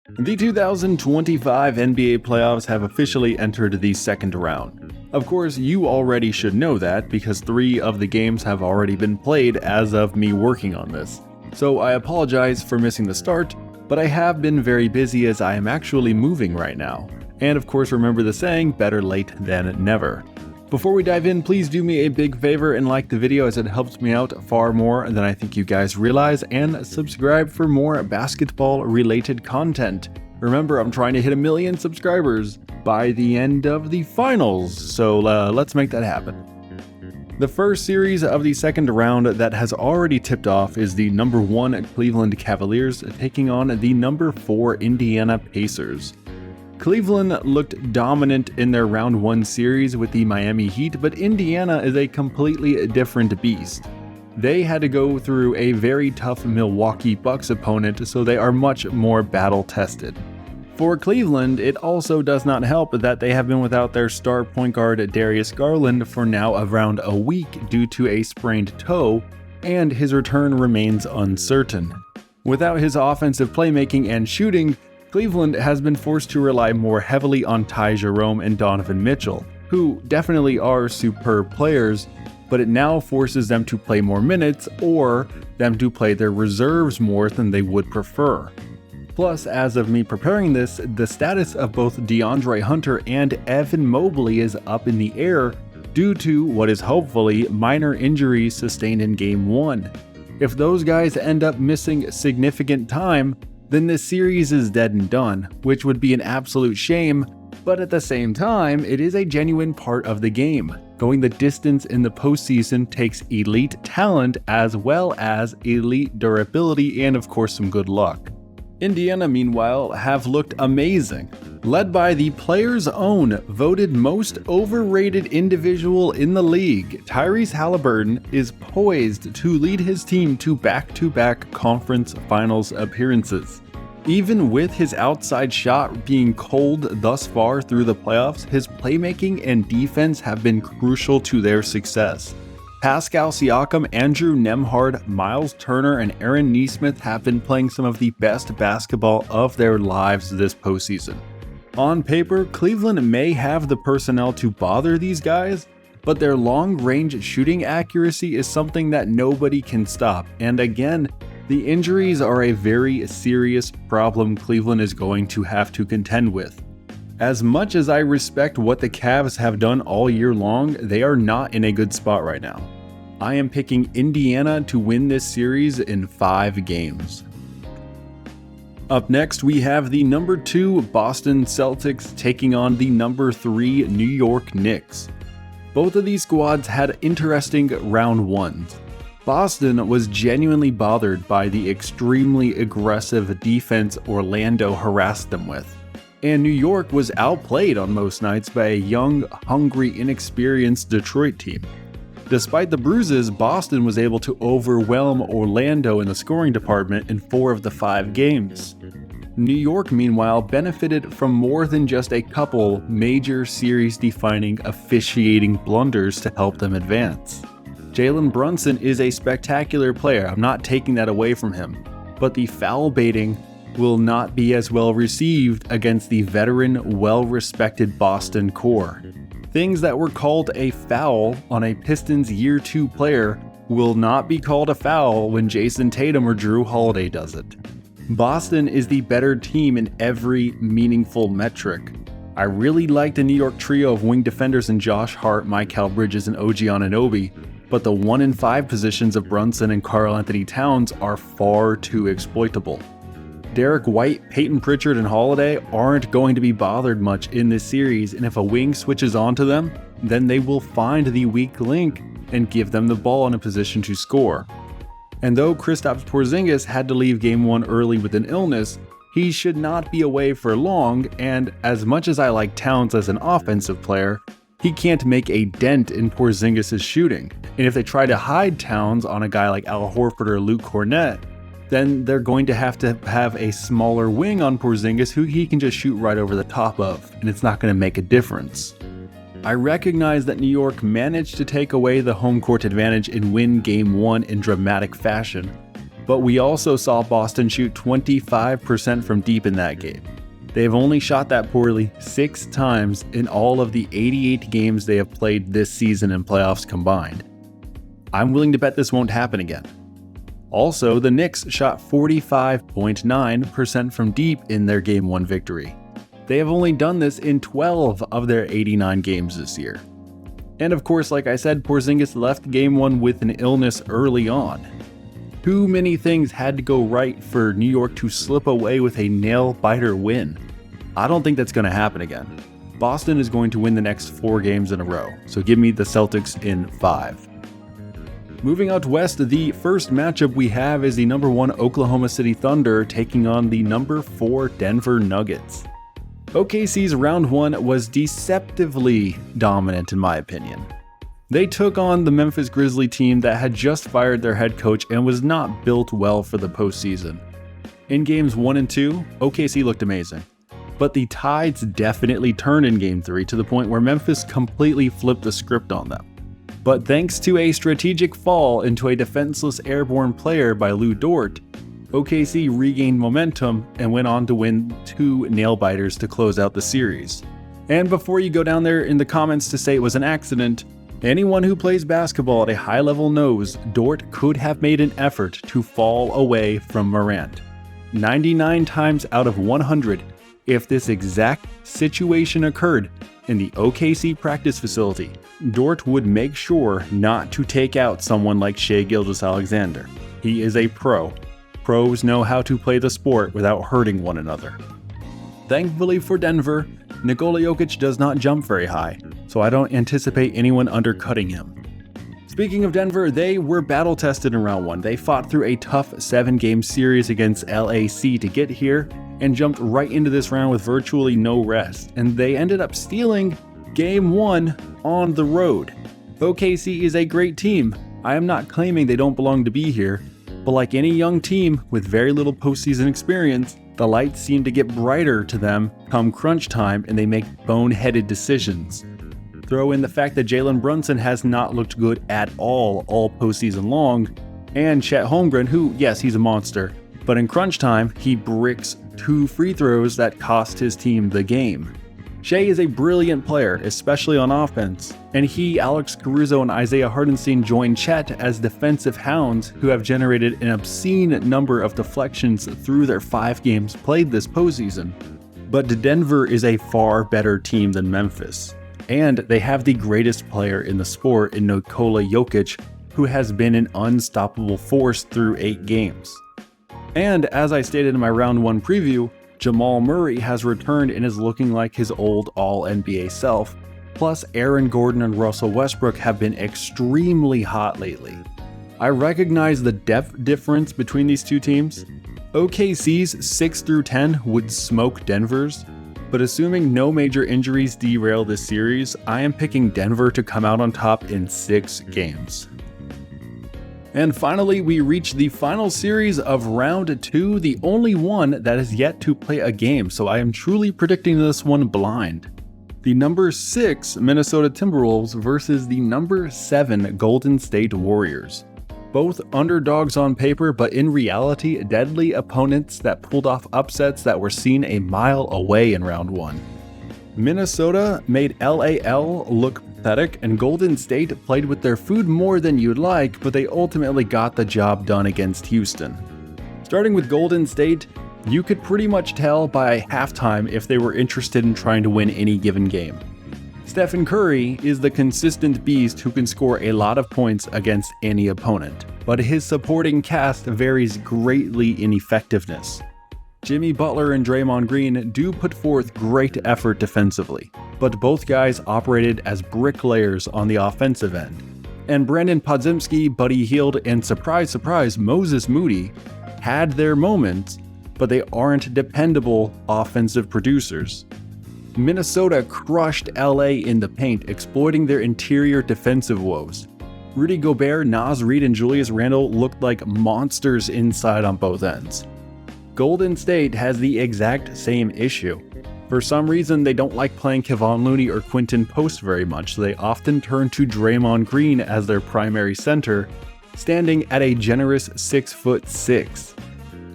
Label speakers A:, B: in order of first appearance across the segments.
A: The 2025 NBA playoffs have officially entered the second round. Of course, you already should know that because 3 of the games have already been played as of me working on this. So I apologize for missing the start, but I have been very busy as I am actually moving right now. And of course, remember the saying, better late than never. Before we dive in, please do me a big favor and like the video as it helps me out far more than I think you guys realize, and subscribe for more basketball related content. Remember, I'm trying to hit 1 million subscribers by the end of the finals, so let's make that happen. The first series of the second round that has already tipped off is the number 1 Cleveland Cavaliers taking on the number 4 Indiana Pacers. Cleveland looked dominant in their round 1 series with the Miami Heat, but Indiana is a completely different beast. They had to go through a very tough Milwaukee Bucks opponent, so they are much more battle-tested. For Cleveland, it also does not help that they have been without their star point guard Darius Garland for now around a week due to a sprained toe, and his return remains uncertain. Without his offensive playmaking and shooting, Cleveland has been forced to rely more heavily on Ty Jerome and Donovan Mitchell, who definitely are superb players, but it now forces them to play more minutes or them to play their reserves more than they would prefer. Plus, as of me preparing this, the status of both DeAndre Hunter and Evan Mobley is up in the air due to what is hopefully minor injuries sustained in Game 1. If those guys end up missing significant time, then this series is dead and done, which would be an absolute shame, but at the same time, it is a genuine part of the game. Going the distance in the postseason takes elite talent as well as elite durability and of course some good luck. Indiana, meanwhile, have looked amazing. Led by the player's own voted most overrated individual in the league, Tyrese Halliburton is poised to lead his team to back-to-back conference finals appearances. Even with his outside shot being cold thus far through the playoffs, his playmaking and defense have been crucial to their success. Pascal Siakam, Andrew Nembhard, Miles Turner, and Aaron Nesmith have been playing some of the best basketball of their lives this postseason. On paper, Cleveland may have the personnel to bother these guys, but their long-range shooting accuracy is something that nobody can stop, and again, the injuries are a very serious problem Cleveland is going to have to contend with. As much as I respect what the Cavs have done all year long, they are not in a good spot right now. I am picking Indiana to win this series in 5 games. Up next, we have the number 2 Boston Celtics taking on the number 3 New York Knicks. Both of these squads had interesting round 1s. Boston was genuinely bothered by the extremely aggressive defense Orlando harassed them with. And New York was outplayed on most nights by a young, hungry, inexperienced Detroit team. Despite the bruises, Boston was able to overwhelm Orlando in the scoring department in 4 of the 5 games. New York, meanwhile, benefited from more than just a couple major series-defining officiating blunders to help them advance. Jalen Brunson is a spectacular player, I'm not taking that away from him, but the foul baiting will not be as well received against the veteran, well-respected Boston core. Things that were called a foul on a Pistons Year 2 player will not be called a foul when Jason Tatum or Drew Holiday does it. Boston is the better team in every meaningful metric. I really like the New York trio of wing defenders in Josh Hart, Mikal Bridges, and OG Anunoby, but the 1 and 5 positions of Brunson and Karl Anthony Towns are far too exploitable. Derek White, Peyton Pritchard, and Holiday aren't going to be bothered much in this series, and if a wing switches onto them, then they will find the weak link and give them the ball in a position to score. And though Kristaps Porzingis had to leave Game 1 early with an illness, he should not be away for long, and as much as I like Towns as an offensive player, he can't make a dent in Porzingis' shooting. And if they try to hide Towns on a guy like Al Horford or Luke Kornet, then they're going to have a smaller wing on Porzingis who he can just shoot right over the top of, and it's not going to make a difference. I recognize that New York managed to take away the home court advantage and win Game 1 in dramatic fashion, but we also saw Boston shoot 25% from deep in that game. They have only shot that poorly 6 times in all of the 88 games they have played this season in playoffs combined. I'm willing to bet this won't happen again. Also, the Knicks shot 45.9% from deep in their Game 1 victory. They have only done this in 12 of their 89 games this year. And of course, like I said, Porzingis left Game 1 with an illness early on. Too many things had to go right for New York to slip away with a nail-biter win. I don't think that's going to happen again. Boston is going to win the next 4 games in a row, so give me the Celtics in 5. Moving out west, the first matchup we have is the number 1 Oklahoma City Thunder taking on the number 4 Denver Nuggets. OKC's round 1 was deceptively dominant in my opinion. They took on the Memphis Grizzlies team that had just fired their head coach and was not built well for the postseason. In games 1 and 2, OKC looked amazing. But the tides definitely turned in Game 3 to the point where Memphis completely flipped the script on them. But thanks to a strategic fall into a defenseless airborne player by Lou Dort, OKC regained momentum and went on to win 2 nail-biters to close out the series. And before you go down there in the comments to say it was an accident, anyone who plays basketball at a high level knows Dort could have made an effort to fall away from Morant. 99 times out of 100, if this exact situation occurred in the OKC practice facility, Dort would make sure not to take out someone like Shai Gilgeous-Alexander. He is a pro. Pros know how to play the sport without hurting one another. Thankfully for Denver, Nikola Jokic does not jump very high, so I don't anticipate anyone undercutting him. Speaking of Denver, they were battle-tested in round 1. They fought through a tough 7-game series against LAC to get here, and jumped right into this round with virtually no rest, and they ended up stealing Game 1 on the road. OKC is a great team. I am not claiming they don't belong to be here, but like any young team with very little postseason experience, the lights seem to get brighter to them come crunch time and they make boneheaded decisions. Throw in the fact that Jalen Brunson has not looked good at all postseason long, and Chet Holmgren, who, yes, he's a monster, but in crunch time, he bricks 2 free throws that cost his team the game. Shai is a brilliant player, especially on offense, and he, Alex Caruso, and Isaiah Hartenstein join Chet as defensive hounds who have generated an obscene number of deflections through their 5 games played this postseason. But Denver is a far better team than Memphis, and they have the greatest player in the sport in Nikola Jokic, who has been an unstoppable force through 8 games. And as I stated in my round 1 preview, Jamal Murray has returned and is looking like his old All-NBA self, plus Aaron Gordon and Russell Westbrook have been extremely hot lately. I recognize the depth difference between these two teams. OKC's 6 through 10 would smoke Denver's, but assuming no major injuries derail this series, I am picking Denver to come out on top in 6 games. And finally, we reach the final series of round 2, the only one that is yet to play a game, so I am truly predicting this one blind. The number 6 Minnesota Timberwolves versus the number 7 Golden State Warriors. Both underdogs on paper, but in reality, deadly opponents that pulled off upsets that were seen a mile away in round 1. Minnesota made LAL look pathetic, and Golden State played with their food more than you'd like, but they ultimately got the job done against Houston. Starting with Golden State, you could pretty much tell by halftime if they were interested in trying to win any given game. Stephen Curry is the consistent beast who can score a lot of points against any opponent, but his supporting cast varies greatly in effectiveness. Jimmy Butler and Draymond Green do put forth great effort defensively, but both guys operated as bricklayers on the offensive end. And Brandon Podziemski, Buddy Hield, and surprise surprise Moses Moody had their moments, but they aren't dependable offensive producers. Minnesota crushed LA in the paint, exploiting their interior defensive woes. Rudy Gobert, Naz Reid, and Julius Randle looked like monsters inside on both ends. Golden State has the exact same issue. For some reason, they don't like playing Kevon Looney or Quinton Post very much, so they often turn to Draymond Green as their primary center, standing at a generous 6'6".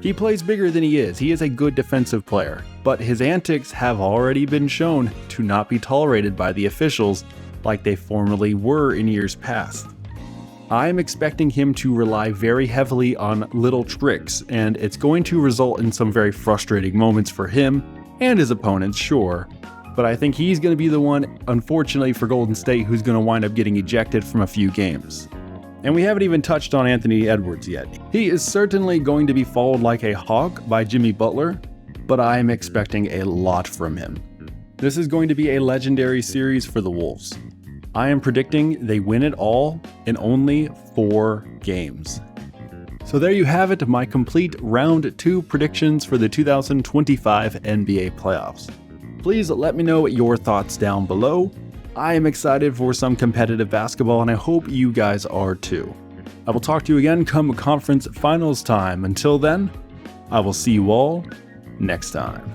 A: He plays bigger than he is. He is a good defensive player, but his antics have already been shown to not be tolerated by the officials like they formerly were in years past. I am expecting him to rely very heavily on little tricks, and it's going to result in some very frustrating moments for him and his opponents, sure, but I think he's going to be the one, unfortunately for Golden State, who's going to wind up getting ejected from a few games. And we haven't even touched on Anthony Edwards yet. He is certainly going to be followed like a hawk by Jimmy Butler, but I am expecting a lot from him. This is going to be a legendary series for the Wolves. I am predicting they win it all in only 4 games. So there you have it, my complete round 2 predictions for the 2025 NBA playoffs. Please let me know your thoughts down below. I am excited for some competitive basketball, and I hope you guys are too. I will talk to you again come conference finals time. Until then, I will see you all next time.